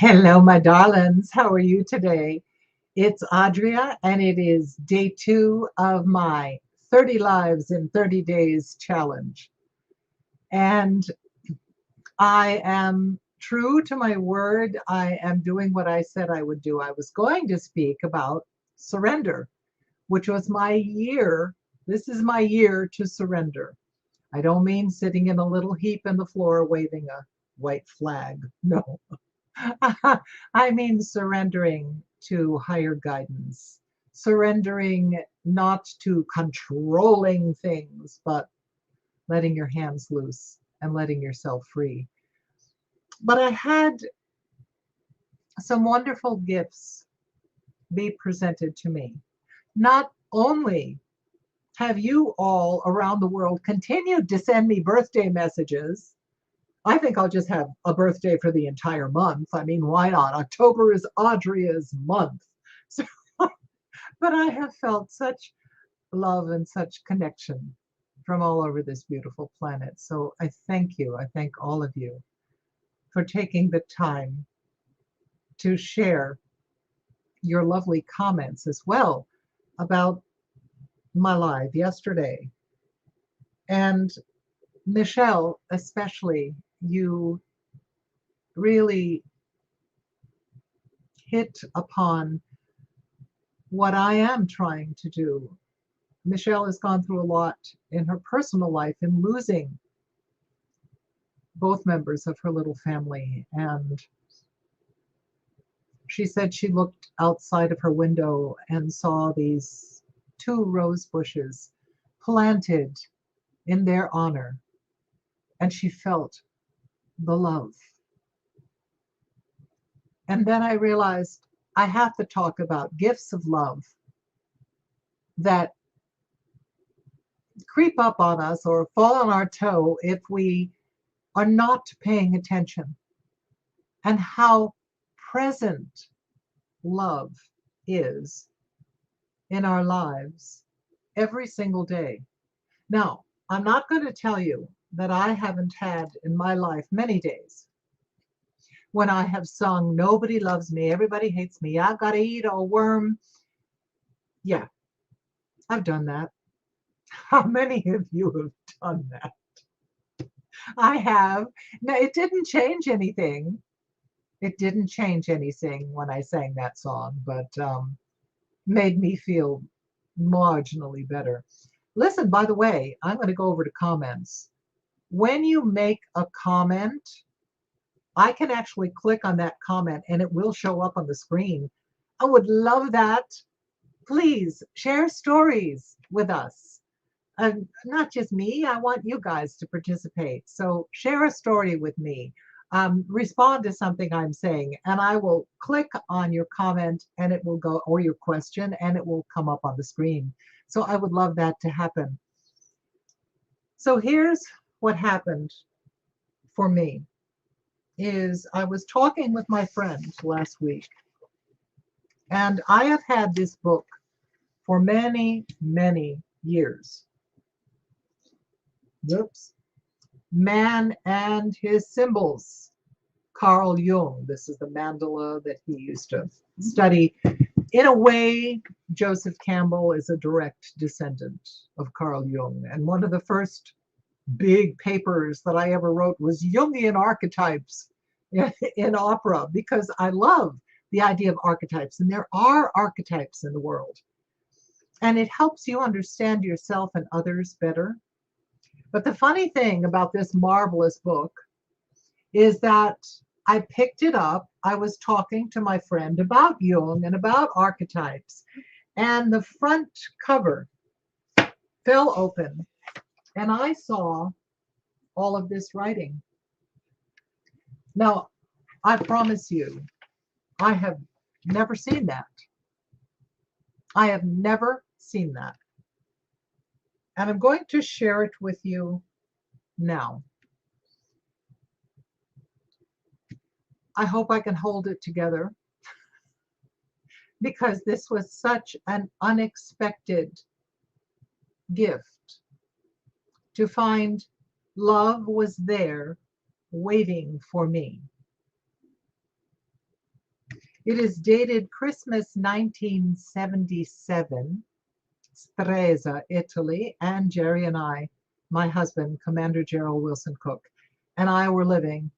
Hello, my darlings. How are you today? It's Adria, and it is day two of my 30 Lives in 30 Days challenge. And I am true to my word. I am doing what I said I would do. I was going to speak about surrender, which was my year. This is my year to surrender. I don't mean sitting in a little heap in the floor waving a white flag. No. I mean surrendering to higher guidance, surrendering not to controlling things, but letting your hands loose and letting yourself free. But I had some wonderful gifts be presented to me. Not only have you all around the world continued to send me birthday messages, I think I'll just have a birthday for the entire month. I mean, why not? October is Adria's month. So, but I have felt such love and such connection from all over this beautiful planet. So I thank you. I thank all of you for taking the time to share your lovely comments as well about my live yesterday. And Michelle, especially, you really hit upon what I am trying to do. Michelle has gone through a lot in her personal life in losing both members of her little family. And she said she looked outside of her window and saw these two rose bushes planted in their honor. And she felt the love. And then I realized I have to talk about gifts of love that creep up on us or fall on our toe if we are not paying attention, and how present love is in our lives every single day. Now, I'm not going to tell you that I haven't had in my life many days when I have sung, "Nobody loves me, everybody hates me, I've got to eat a worm." Yeah, I've done that. How many of you have done that? I have. No, it didn't change anything. It didn't change anything when I sang that song, but made me feel marginally better. Listen, by the way, I'm going to go over to comments. When you make a comment, I can actually click on that comment and it will show up on the screen. I would love that. Please share stories with us. Not just me, I want you guys to participate. So share a story with me. Respond to something I'm saying, and I will click on your comment and it will go, or your question, and it will come up on the screen. So I would love that to happen. So here's what happened for me is I was talking with my friend last week, and I have had this book for many, many years. Oops. Man and His Symbols. Carl Jung. This is the mandala that he used to study. In a way, Joseph Campbell is a direct descendant of Carl Jung. And one of the first big papers that I ever wrote was Jungian archetypes in opera, because I love the idea of archetypes. And there are archetypes in the world. And it helps you understand yourself and others better. But the funny thing about this marvelous book is that I picked it up. I was talking to my friend about Jung and about archetypes, and the front cover fell open, and I saw all of this writing. Now, I promise you, I have never seen that. I have never seen that. And I'm going to share it with you now. I hope I can hold it together because this was such an unexpected gift to find love was there waiting for me. It is dated Christmas 1977, Stresa, Italy, and Jerry and I, my husband, Commander Gerald Wilson Cook, and I were living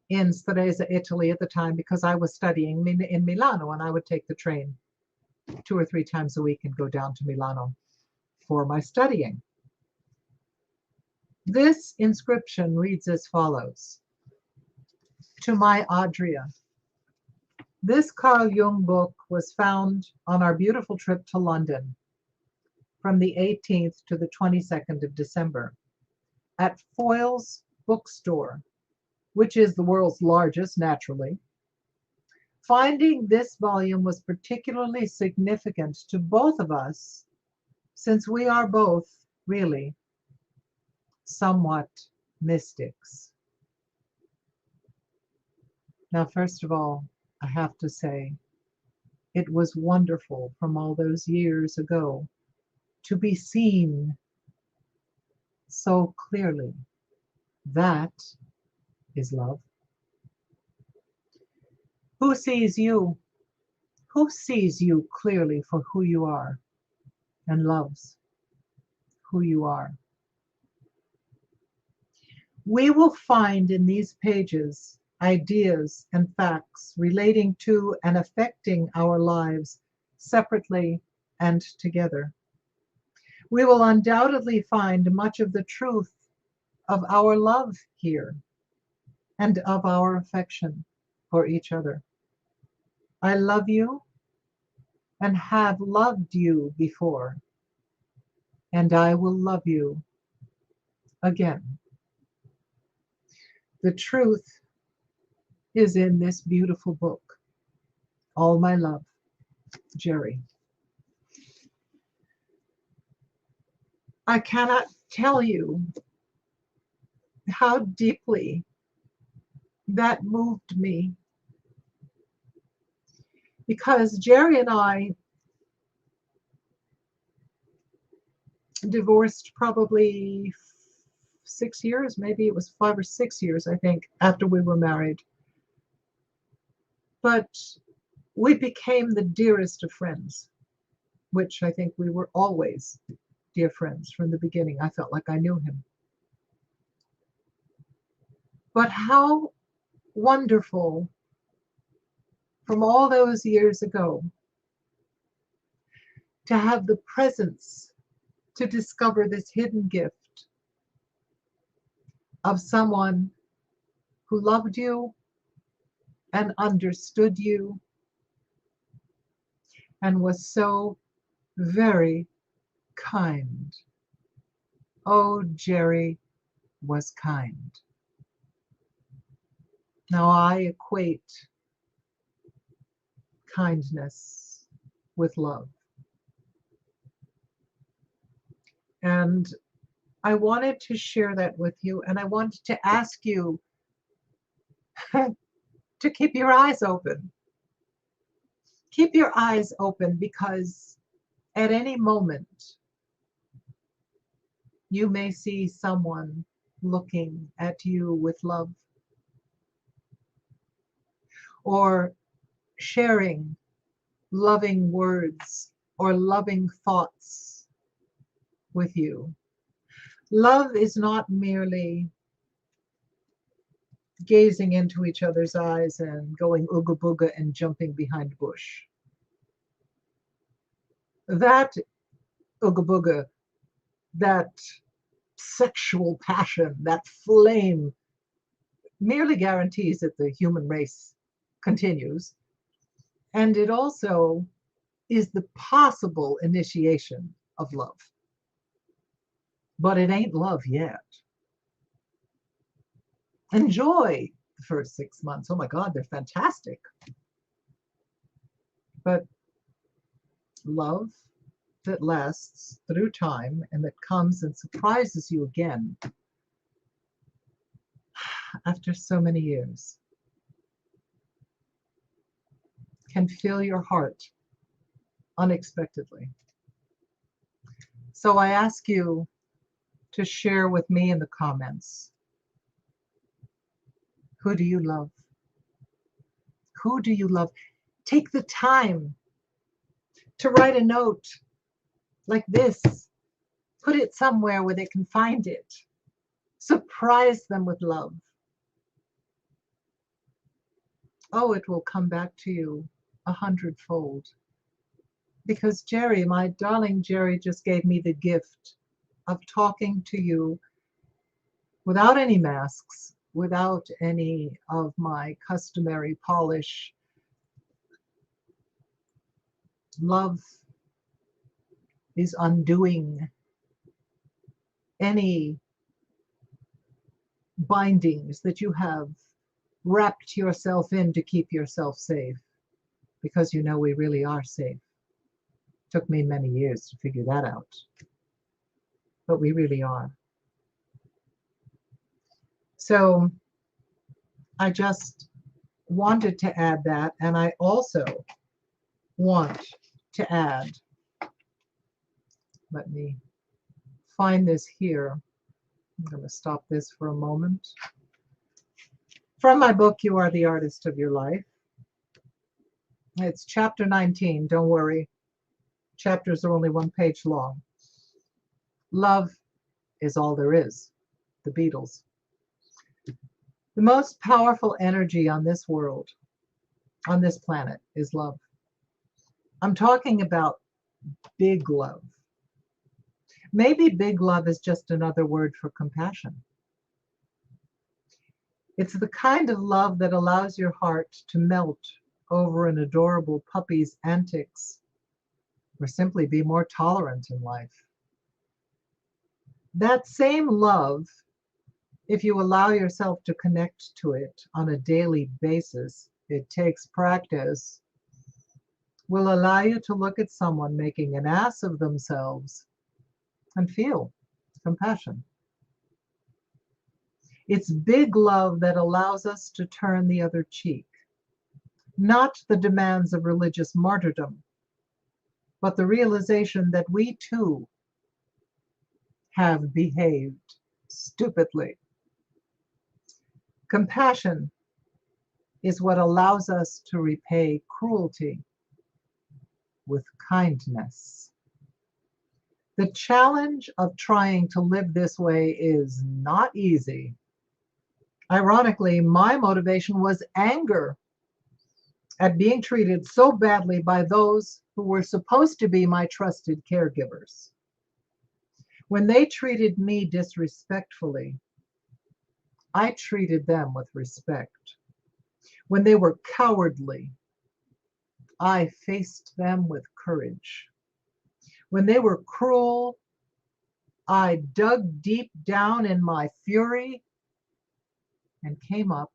in Stresa, Italy at the time because I was studying in Milano, and I would take the train 2 or 3 times a week and go down to Milano for my studying. This inscription reads as follows: To my Adria. This Carl Jung book was found on our beautiful trip to London from the 18th to the 22nd of December at Foyle's bookstore, which is the world's largest, naturally. Finding this volume was particularly significant to both of us since we are both really somewhat mystics. Now, first of all, I have to say, it was wonderful from all those years ago to be seen so clearly. That is love. Who sees you? Who sees you clearly for who you are and loves who you are? We will find in these pages ideas and facts relating to and affecting our lives separately and together. We will undoubtedly find much of the truth of our love here and of our affection for each other. I love you and have loved you before, and I will love you again. The truth is in this beautiful book. All my love, Jerry. I cannot tell you how deeply that moved me, because Jerry and I divorced probably 6 years, maybe it was 5 or 6 years, I think, after we were married. But we became the dearest of friends, which I think we were always dear friends from the beginning. I felt like I knew him. But how wonderful from all those years ago to have the presence to discover this hidden gift of someone who loved you and understood you and was so very kind. Oh, Jerry was kind. Now I equate kindness with love. And I wanted to share that with you, and I wanted to ask you to keep your eyes open. Keep your eyes open, because at any moment you may see someone looking at you with love, or sharing loving words or loving thoughts with you. Love is not merely gazing into each other's eyes and going ooga booga and jumping behind a bush. That ooga booga, that sexual passion, that flame, merely guarantees that the human race continues. And it also is the possible initiation of love. But it ain't love yet. Enjoy the first 6 months. Oh my God, they're fantastic. But love that lasts through time and that comes and surprises you again after so many years can fill your heart unexpectedly. So I ask you to share with me in the comments, who do you love? Who do you love? Take the time to write a note like this. Put it somewhere where they can find it. Surprise them with love. Oh, it will come back to you 100-fold. Because Jerry, my darling Jerry, just gave me the gift of talking to you without any masks, without any of my customary polish. Love is undoing any bindings that you have wrapped yourself in to keep yourself safe, because you know we really are safe. Took me many years to figure that out, but we really are. So I just wanted to add that, and I also want to add, let me find this here. I'm going to stop this for a moment. From my book, You Are the Artist of Your Life. It's chapter 19. Don't worry. Chapters are only 1 page long. Love is all there is. The Beatles. The most powerful energy on this world, on this planet, is love. I'm talking about big love. Maybe big love is just another word for compassion. It's the kind of love that allows your heart to melt over an adorable puppy's antics, or simply be more tolerant in life. That same love, if you allow yourself to connect to it on a daily basis, it takes practice, will allow you to look at someone making an ass of themselves and feel compassion. It's big love that allows us to turn the other cheek, not the demands of religious martyrdom, but the realization that we too have behaved stupidly. Compassion is what allows us to repay cruelty with kindness. The challenge of trying to live this way is not easy. Ironically, my motivation was anger at being treated so badly by those who were supposed to be my trusted caregivers. When they treated me disrespectfully, I treated them with respect. When they were cowardly, I faced them with courage. When they were cruel, I dug deep down in my fury and came up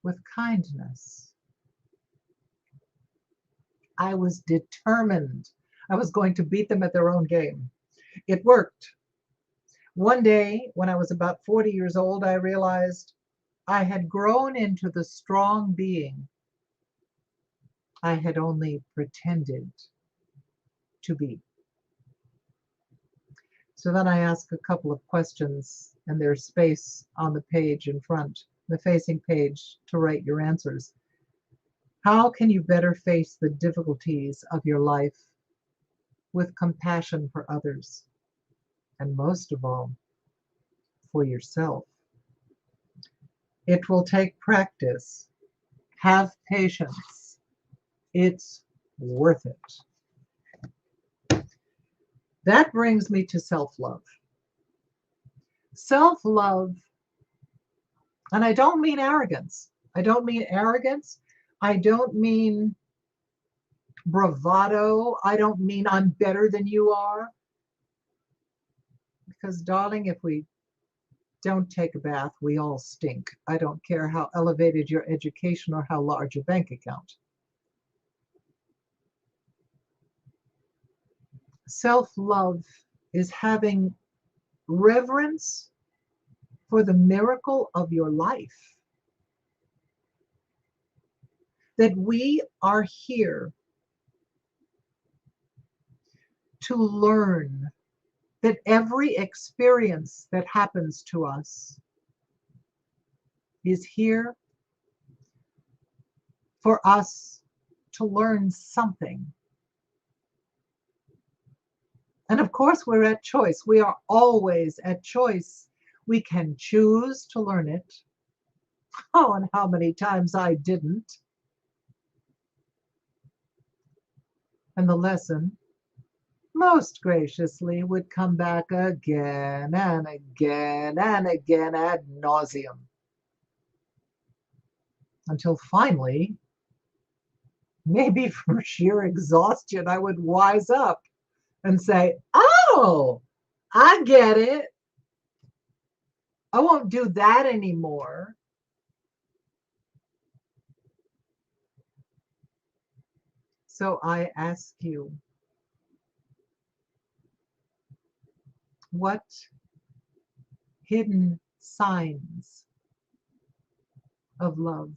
with kindness. I was determined I was going to beat them at their own game. It worked. One day, when I was about 40 years old, I realized I had grown into the strong being I had only pretended to be. So then I asked a couple of questions, and there's space on the page in front, the facing page, to write your answers. How can you better face the difficulties of your life with compassion for others? And most of all, for yourself. It will take practice. Have patience. It's worth it. That brings me to self-love. Self-love, and I don't mean arrogance. I don't mean arrogance. I don't mean bravado. I don't mean I'm better than you are. Because, darling, if we don't take a bath, we all stink. I don't care how elevated your education or how large your bank account. Self-love is having reverence for the miracle of your life. That we are here to learn, that every experience that happens to us is here for us to learn something. And of course, we're at choice. We are always at choice. We can choose to learn it. Oh, and how many times I didn't. And the lesson most graciously would come back again and again and again ad nauseum. Until finally, maybe from sheer exhaustion, I would wise up and say, oh, I get it. I won't do that anymore. So I ask you, what hidden signs of love,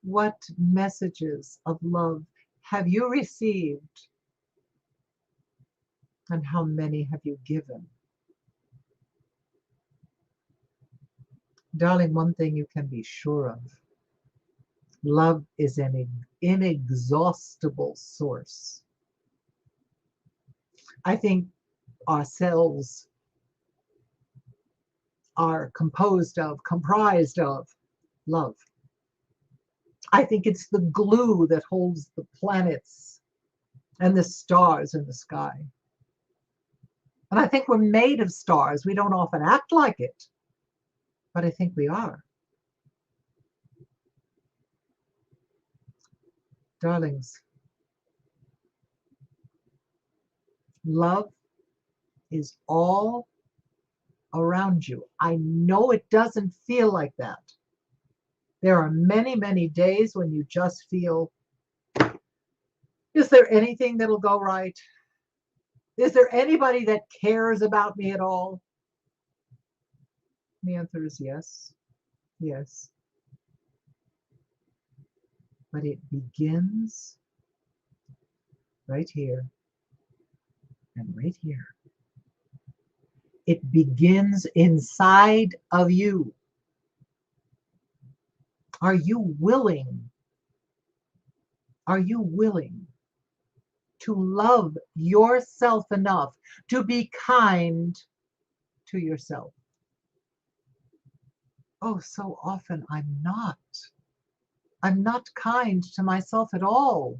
what messages of love have you received, and how many have you given? Darling, one thing you can be sure of, love is an inexhaustible source. I think our cells are comprised of love. I think it's the glue that holds the planets and the stars in the sky. And I think we're made of stars. We don't often act like it, but I think we are. Darlings, love is all around you. I know it doesn't feel like that. There are many, many days when you just feel, is there anything that'll go right? Is there anybody that cares about me at all? The answer is yes, yes. But it begins right here and right here. It begins inside of you. Are you willing? Are you willing to love yourself enough to be kind to yourself? Oh, so often I'm not. I'm not kind to myself at all.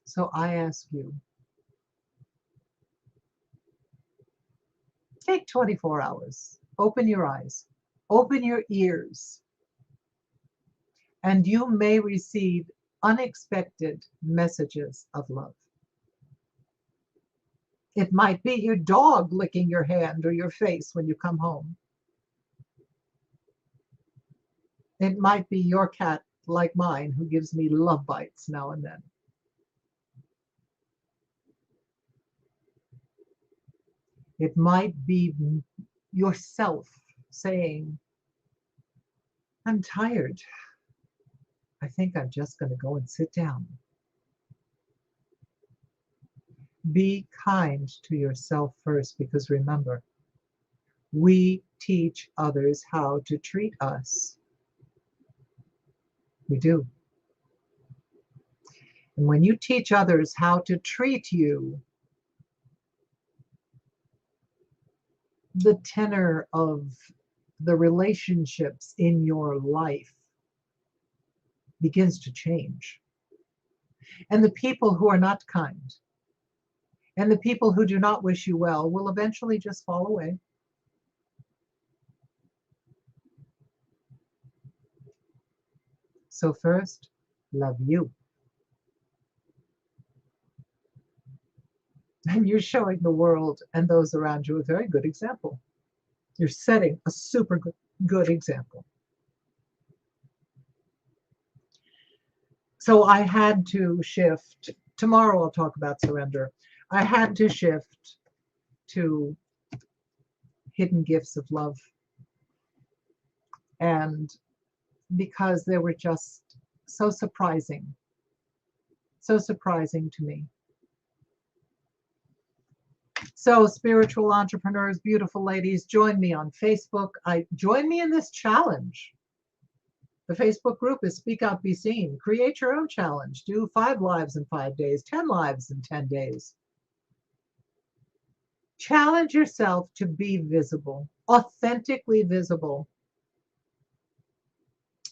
So I ask you, take 24 hours, open your eyes, open your ears, and you may receive unexpected messages of love. It might be your dog licking your hand or your face when you come home. It might be your cat, like mine, who gives me love bites now and then. It might be yourself saying, I'm tired. I think I'm just going to go and sit down. Be kind to yourself first, because remember, we teach others how to treat us. We do. And when you teach others how to treat you, the tenor of the relationships in your life begins to change. And the people who are not kind and the people who do not wish you well will eventually just fall away. So first, love you. And you're showing the world and those around you a very good example. You're setting a super good example. So I had to shift. Tomorrow I'll talk about surrender. I had to shift to hidden gifts of love. And because they were just so surprising to me. So, spiritual entrepreneurs, beautiful ladies, join me on Facebook. Join me in this challenge. The Facebook group is Speak Out, Be Seen. Create your own challenge. Do 5 lives in 5 days, 10 lives in 10 days. Challenge yourself to be visible, authentically visible.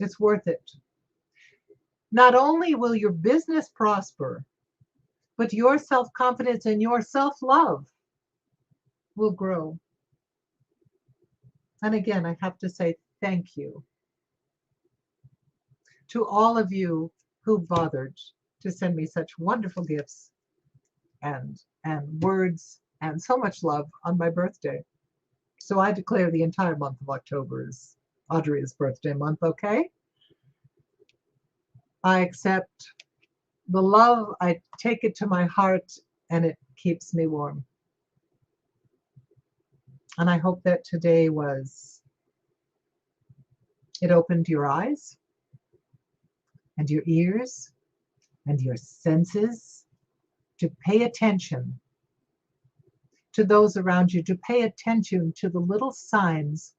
It's worth it. Not only will your business prosper, but your self-confidence and your self-love will grow. And again, I have to say thank you to all of you who bothered to send me such wonderful gifts and words and so much love on my birthday. So I declare the entire month of October is Audrey's birthday month, okay? I accept the love, I take it to my heart, and it keeps me warm. And I hope that today it opened your eyes and your ears and your senses to pay attention to those around you, to pay attention to the little signs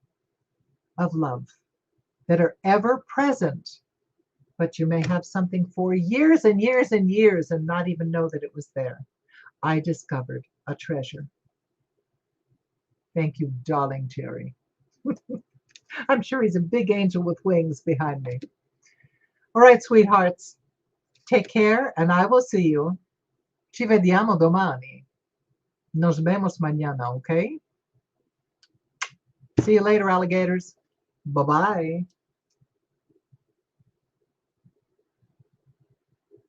of love that are ever present, but you may have something for years and years and years and not even know that it was there. I discovered a treasure. Thank you, darling Jerry. I'm sure he's a big angel with wings behind me. All right, sweethearts, take care, and I will see you. Ci vediamo domani. Nos vemos mañana, okay? See you later, alligators. Bye-bye.